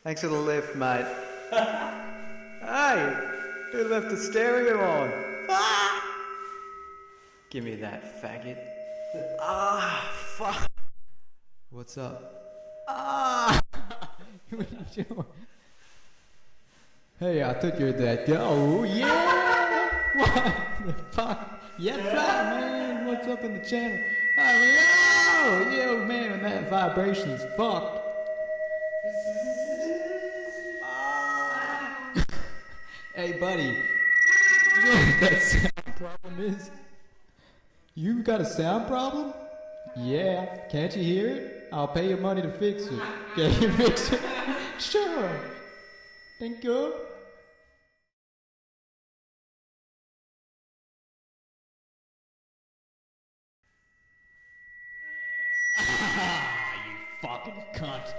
Thanks for the lift, mate. Hey! Who left the stereo on? Ah! Give me that, faggot. Ah, fuck. What's up? Ah! What are you doing? Hey, I thought you were that guy. Oh, yeah! What the fuck? Yeah, right, man. What's up in the channel? Oh, yo, man, that vibration's fucked. Hey, buddy. You know what that sound problem is? You got a sound problem? Yeah. Can't you hear it? I'll pay you money to fix it. Can you fix it? Sure. Thank you. You fucking cunt.